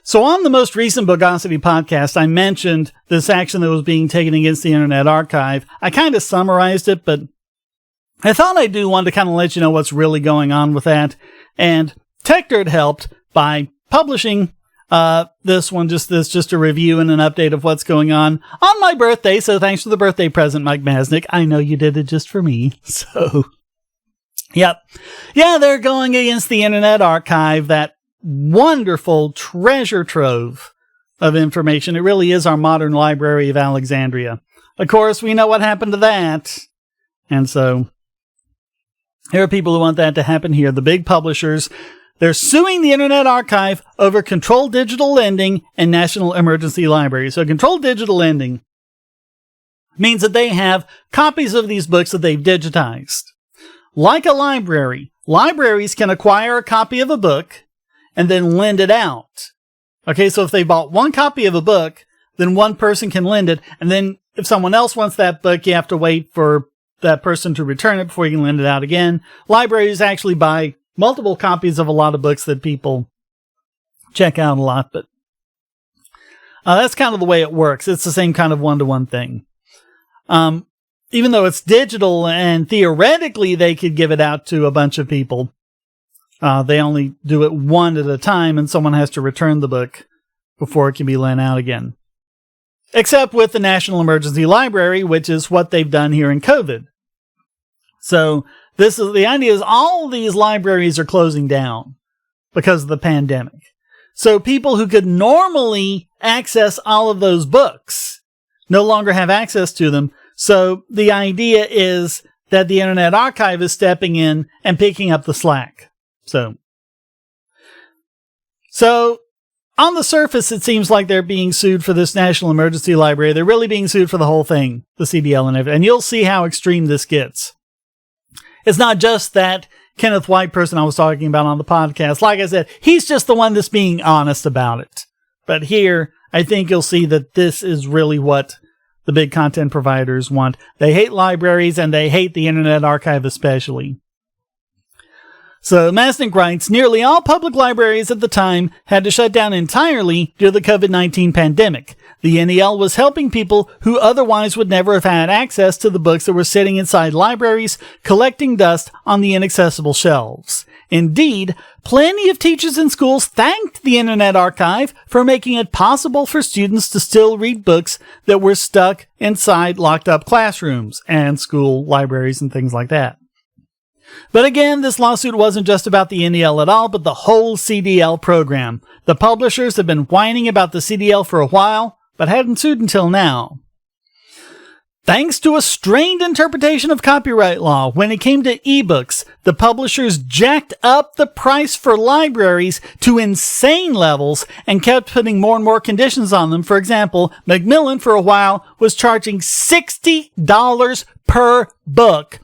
So on the most recent Bogosity podcast, I mentioned this action that was being taken against the Internet Archive. I kind of summarized it, but I thought I'd do one to kind of let you know what's really going on with that. And Techdirt helped by publishing this one, just a review and an update of what's going on my birthday. So thanks for the birthday present, Mike Masnick. I know you did it just for me. So, yep. Yeah, they're going against the Internet Archive, that wonderful treasure trove of information. It really is our modern Library of Alexandria. Of course, we know what happened to that. And so there are people who want that to happen here. The big publishers, they're suing the Internet Archive over controlled digital lending and National Emergency Library. So controlled digital lending means that they have copies of these books that they've digitized. Like a library, libraries can acquire a copy of a book and then lend it out. Okay, so if they bought one copy of a book, then one person can lend it. And then if someone else wants that book, you have to wait for that person to return it before you can lend it out again. Libraries actually buy multiple copies of a lot of books that people check out a lot, but that's kind of the way it works. It's the same kind of one-to-one thing. Even though it's digital and theoretically they could give it out to a bunch of people, they only do it one at a time, and someone has to return the book before it can be lent out again. Except with the National Emergency Library, which is what they've done here in COVID. So the idea is all these libraries are closing down because of the pandemic. So people who could normally access all of those books no longer have access to them. So the idea is that the Internet Archive is stepping in and picking up the slack. So on the surface, it seems like they're being sued for this National Emergency Library. They're really being sued for the whole thing, the CDL and everything. And you'll see how extreme this gets. It's not just that Kenneth White person I was talking about on the podcast. Like I said, he's just the one that's being honest about it. But here, I think you'll see that this is really what the big content providers want. They hate libraries, and they hate the Internet Archive especially. So Masnick writes, nearly all public libraries at the time had to shut down entirely due to the COVID-19 pandemic. The NEL was helping people who otherwise would never have had access to the books that were sitting inside libraries, collecting dust on the inaccessible shelves. Indeed, plenty of teachers in schools thanked the Internet Archive for making it possible for students to still read books that were stuck inside locked up classrooms and school libraries and things like that. But again, this lawsuit wasn't just about the NEL at all, but the whole CDL program. The publishers have been whining about the CDL for a while, but hadn't sued until now. Thanks to a strained interpretation of copyright law, when it came to ebooks, the publishers jacked up the price for libraries to insane levels and kept putting more and more conditions on them. For example, Macmillan for a while was charging $60 per book,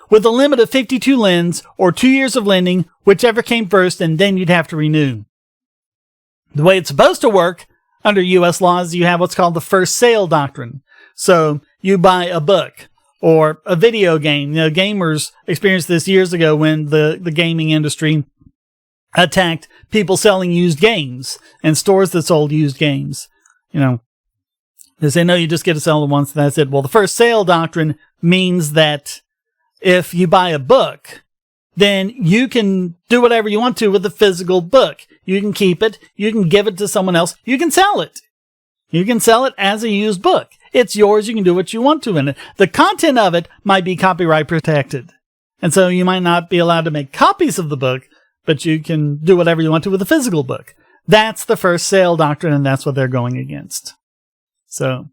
with a limit of 52 lends, or 2 years of lending, whichever came first, and then you'd have to renew. The way it's supposed to work under U.S. law is you have what's called the first sale doctrine. So you buy a book or a video game. You know, gamers experienced this years ago when the gaming industry attacked people selling used games and stores that sold used games. You know, they say, no, you just get to sell them once and that's it. Well, the first sale doctrine means that if you buy a book, then you can do whatever you want to with the physical book. You can keep it. You can give it to someone else. You can sell it. You can sell it as a used book. It's yours. You can do what you want to in it. The content of it might be copyright protected. And so you might not be allowed to make copies of the book, but you can do whatever you want to with a physical book. That's the first sale doctrine, and that's what they're going against. So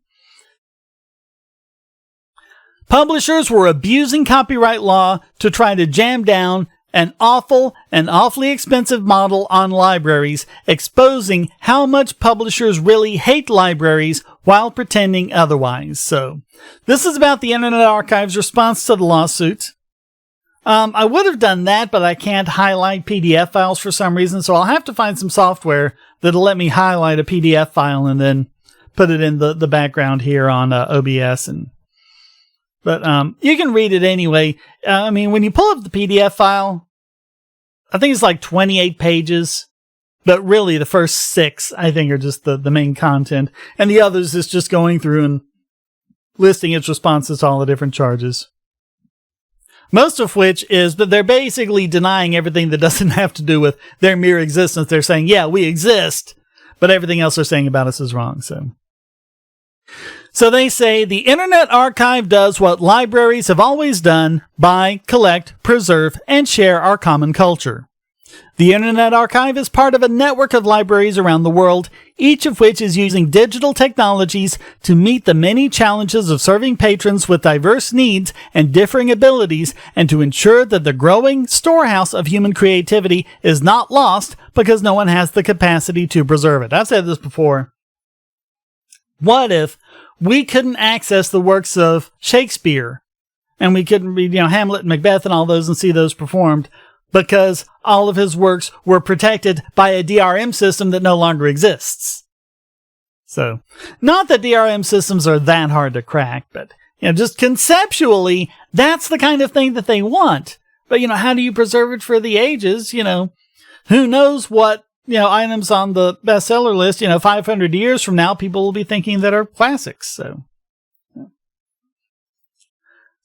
publishers were abusing copyright law to try to jam down an awfully expensive model on libraries, exposing how much publishers really hate libraries while pretending otherwise. So this is about the Internet Archive's response to the lawsuit. I would have done that, but I can't highlight PDF files for some reason, so I'll have to find some software that'll let me highlight a PDF file and then put it in the background here on OBS. But you can read it anyway. When you pull up the PDF file, I think it's like 28 pages. But really, the first 6, I think, are just the main content. And the others is just going through and listing its responses to all the different charges. Most of which is that they're basically denying everything that doesn't have to do with their mere existence. They're saying, yeah, we exist, but everything else they're saying about us is wrong. So they say the Internet Archive does what libraries have always done: buy, collect, preserve, and share our common culture. The Internet Archive is part of a network of libraries around the world, each of which is using digital technologies to meet the many challenges of serving patrons with diverse needs and differing abilities, and to ensure that the growing storehouse of human creativity is not lost because no one has the capacity to preserve it. I've said this before. What if we couldn't access the works of Shakespeare, and we couldn't read, Hamlet and Macbeth and all those and see those performed, because all of his works were protected by a DRM system that no longer exists? So, not that DRM systems are that hard to crack, but, just conceptually, that's the kind of thing that they want. But, how do you preserve it for the ages? Who knows what, items on the bestseller list, 500 years from now, people will be thinking that are classics.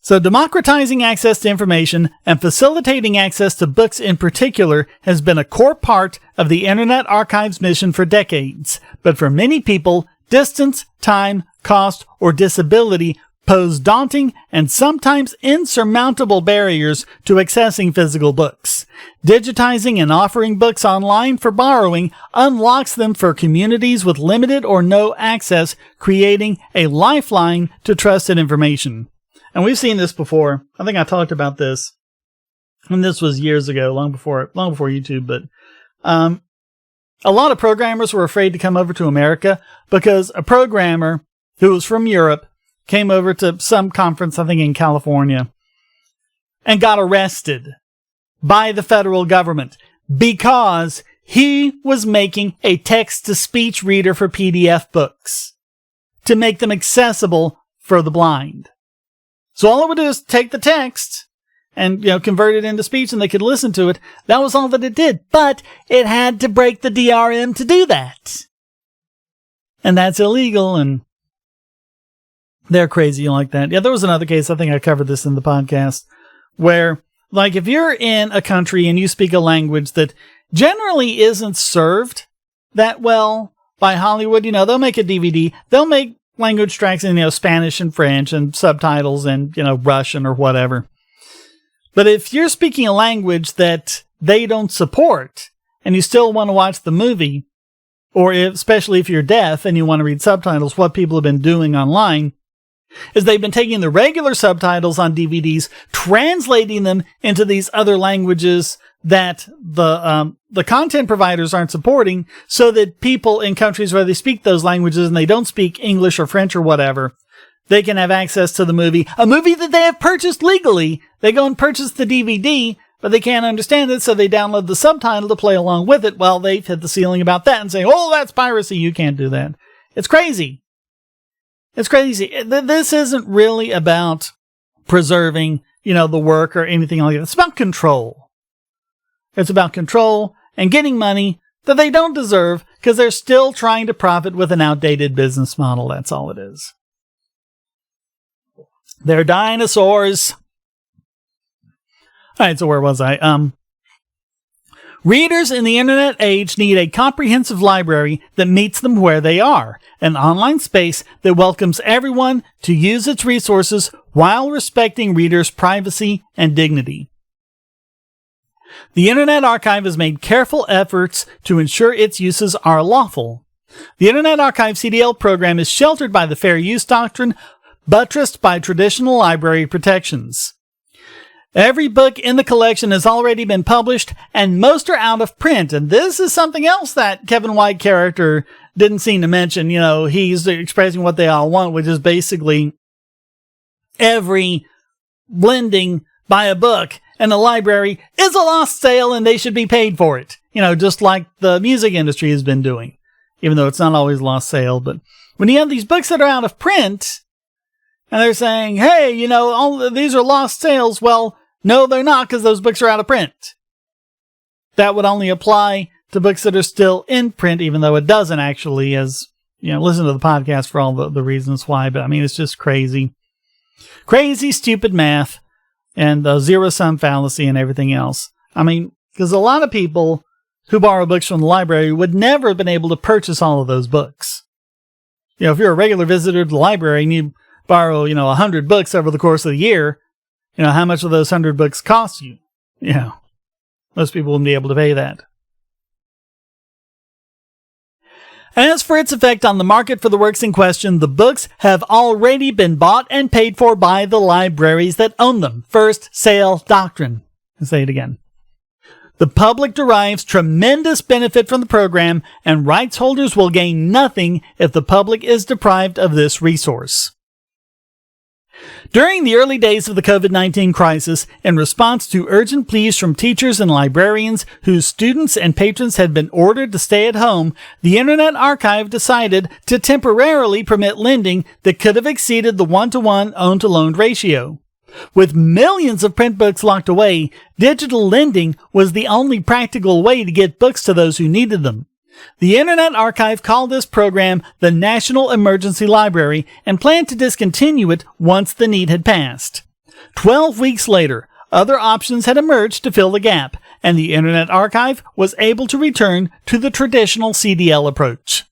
So democratizing access to information and facilitating access to books in particular has been a core part of the Internet Archive's mission for decades. But for many people, distance, time, cost, or disability pose daunting and sometimes insurmountable barriers to accessing physical books. Digitizing and offering books online for borrowing unlocks them for communities with limited or no access, creating a lifeline to trusted information. And we've seen this before. I think I talked about this, and this was years ago, long before YouTube. But a lot of programmers were afraid to come over to America because a programmer who was from Europe came over to some conference, I think in California, and got arrested by the federal government because he was making a text-to-speech reader for PDF books to make them accessible for the blind. So all it would do is take the text and, convert it into speech and they could listen to it. That was all that it did. But it had to break the DRM to do that. And that's illegal, and they're crazy like that. Yeah, there was another case, I think I covered this in the podcast, where, if you're in a country and you speak a language that generally isn't served that well by Hollywood, they'll make a DVD, they'll make language tracks in, Spanish and French and subtitles and, Russian or whatever. But if you're speaking a language that they don't support and you still want to watch the movie, or especially if you're deaf and you want to read subtitles, what people have been doing online is they've been taking the regular subtitles on DVDs, translating them into these other languages that the content providers aren't supporting, so that people in countries where they speak those languages and they don't speak English or French or whatever, they can have access to the movie, a movie that they have purchased legally. They go and purchase the DVD, but they can't understand it, so they download the subtitle to play along with it. Well, they've hit the ceiling about that and say, oh, that's piracy, you can't do that. It's crazy. It's crazy. This isn't really about preserving, the work or anything like that. It's about control. It's about control and getting money that they don't deserve because they're still trying to profit with an outdated business model. That's all it is. They're dinosaurs. All right, so where was I? Readers in the internet age need a comprehensive library that meets them where they are, an online space that welcomes everyone to use its resources while respecting readers' privacy and dignity. The Internet Archive has made careful efforts to ensure its uses are lawful. The Internet Archive CDL program is sheltered by the Fair Use Doctrine, buttressed by traditional library protections. Every book in the collection has already been published, and most are out of print. And this is something else that Kevin White character didn't seem to mention. He's expressing what they all want, which is basically every blending by a book in a library is a lost sale and they should be paid for it. Just like the music industry has been doing, even though it's not always lost sale. But when you have these books that are out of print and they're saying, hey, all these are lost sales. Well, no, they're not, because those books are out of print. That would only apply to books that are still in print, even though it doesn't actually, as, listen to the podcast for all the reasons why. But I mean, it's just crazy. Crazy, stupid math and the zero-sum fallacy and everything else. I mean, because a lot of people who borrow books from the library would never have been able to purchase all of those books. If you're a regular visitor to the library and you borrow, 100 books over the course of the year, how much of those 100 books cost you? Most people wouldn't be able to pay that. As for its effect on the market for the works in question, the books have already been bought and paid for by the libraries that own them. First sale doctrine. I'll say it again. The public derives tremendous benefit from the program, and rights holders will gain nothing if the public is deprived of this resource. During the early days of the COVID-19 crisis, in response to urgent pleas from teachers and librarians whose students and patrons had been ordered to stay at home, the Internet Archive decided to temporarily permit lending that could have exceeded the 1-to-1 owned-to-loaned ratio. With millions of print books locked away, digital lending was the only practical way to get books to those who needed them. The Internet Archive called this program the National Emergency Library and planned to discontinue it once the need had passed. 12 weeks later, other options had emerged to fill the gap, and the Internet Archive was able to return to the traditional CDL approach.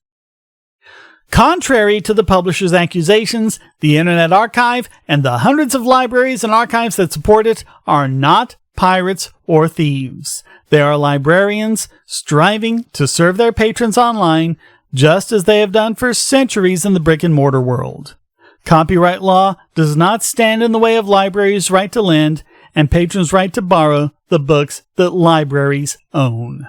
Contrary to the publisher's accusations, the Internet Archive and the hundreds of libraries and archives that support it are not pirates or thieves. They are librarians striving to serve their patrons online, just as they have done for centuries in the brick-and-mortar world. Copyright law does not stand in the way of libraries' right to lend and patrons' right to borrow the books that libraries own.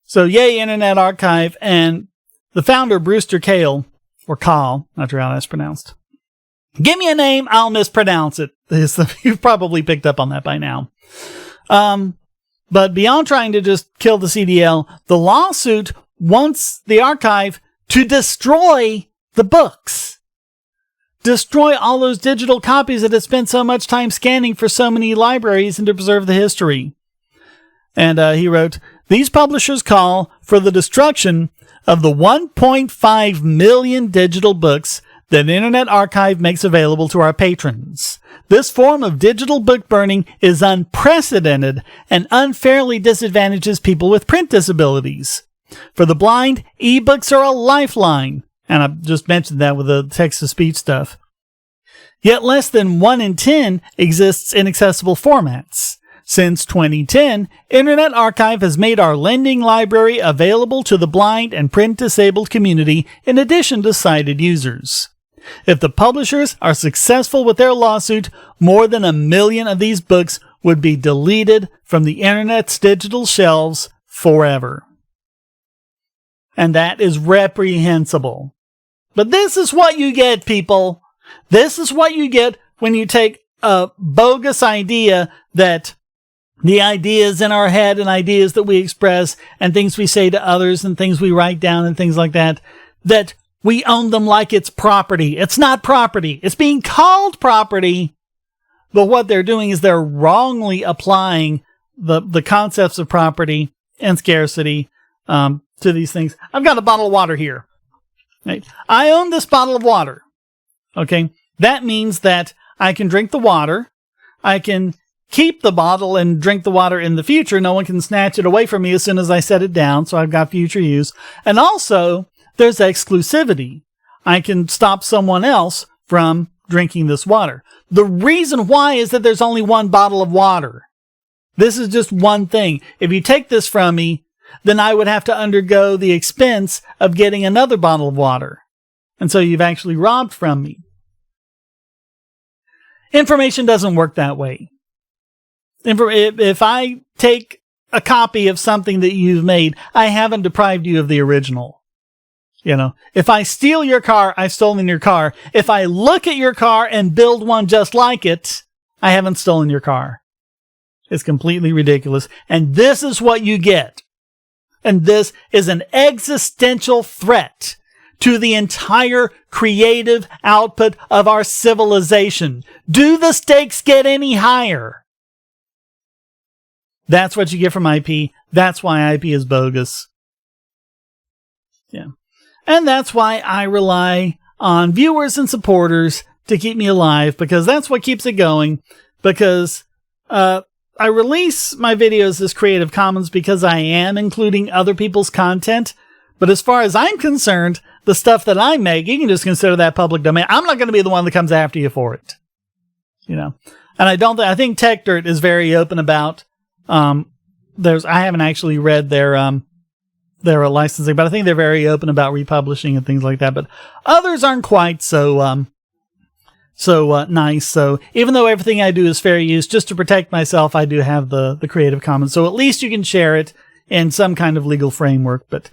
So, yay, Internet Archive, and the founder, Brewster Kahle, or Kahl, not sure how that's pronounced. Give me a name, I'll mispronounce it. You've probably picked up on that by now. But beyond trying to just kill the CDL, the lawsuit wants the archive to destroy the books. Destroy all those digital copies that have spent so much time scanning for so many libraries and to preserve the history. And he wrote, these publishers call for the destruction of the 1.5 million digital books that Internet Archive makes available to our patrons. This form of digital book burning is unprecedented and unfairly disadvantages people with print disabilities. For the blind, ebooks are a lifeline, and I just mentioned that with the text-to-speech stuff. Yet less than 1 in 10 exists in accessible formats. Since 2010, Internet Archive has made our lending library available to the blind and print-disabled community in addition to sighted users. If the publishers are successful with their lawsuit, more than 1 million of these books would be deleted from the Internet's digital shelves forever. And that is reprehensible. But this is what you get, people. This is what you get when you take a bogus idea that the ideas in our head and ideas that we express and things we say to others and things we write down and things like that, that we own them like it's property. It's not property. It's being called property. But what they're doing is they're wrongly applying the concepts of property and scarcity to these things. I've got a bottle of water here. Right? I own this bottle of water. Okay. That means that I can drink the water. I can keep the bottle and drink the water in the future. No one can snatch it away from me as soon as I set it down. So I've got future use. And also, there's exclusivity. I can stop someone else from drinking this water. The reason why is that there's only one bottle of water. This is just one thing. If you take this from me, then I would have to undergo the expense of getting another bottle of water. And so you've actually robbed from me. Information doesn't work that way. If I take a copy of something that you've made, I haven't deprived you of the original. If I steal your car, I've stolen your car. If I look at your car and build one just like it, I haven't stolen your car. It's completely ridiculous. And this is what you get. And this is an existential threat to the entire creative output of our civilization. Do the stakes get any higher? That's what you get from IP. That's why IP is bogus. Yeah. And that's why I rely on viewers and supporters to keep me alive, because that's what keeps it going. Because I release my videos as Creative Commons because I am including other people's content. But as far as I'm concerned, the stuff that I make, you can just consider that public domain. I'm not going to be the one that comes after you for it. And I think Tech Dirt is very open about, I haven't actually read their licensing, but I think they're very open about republishing and things like that. But others aren't quite so nice. So even though everything I do is fair use, just to protect myself, I do have the Creative Commons. So at least you can share it in some kind of legal framework. But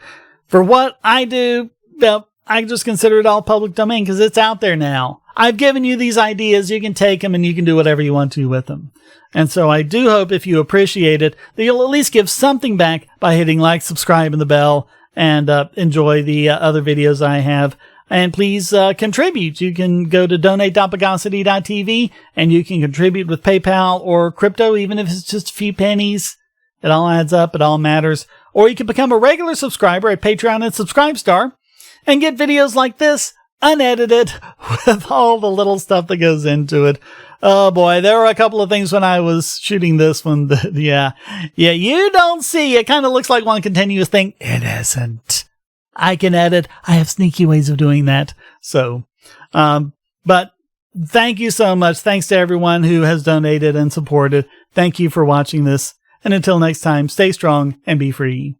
for what I do, well, I just consider it all public domain because it's out there now. I've given you these ideas. You can take them and you can do whatever you want to with them. And so I do hope, if you appreciate it, that you'll at least give something back by hitting like, subscribe, and the bell, and enjoy the other videos I have. And please contribute. You can go to donate.pagosity.tv and you can contribute with PayPal or crypto, even if it's just a few pennies. It all adds up. It all matters. Or you can become a regular subscriber at Patreon and Subscribestar and get videos like this unedited with all the little stuff that goes into it. Oh boy, there were a couple of things when I was shooting this one that, yeah, you don't see. It kind of looks like one continuous thing. It isn't. I can edit. I have sneaky ways of doing that. So, but thank you so much. Thanks to everyone who has donated and supported. Thank you for watching this. And until next time, stay strong and be free.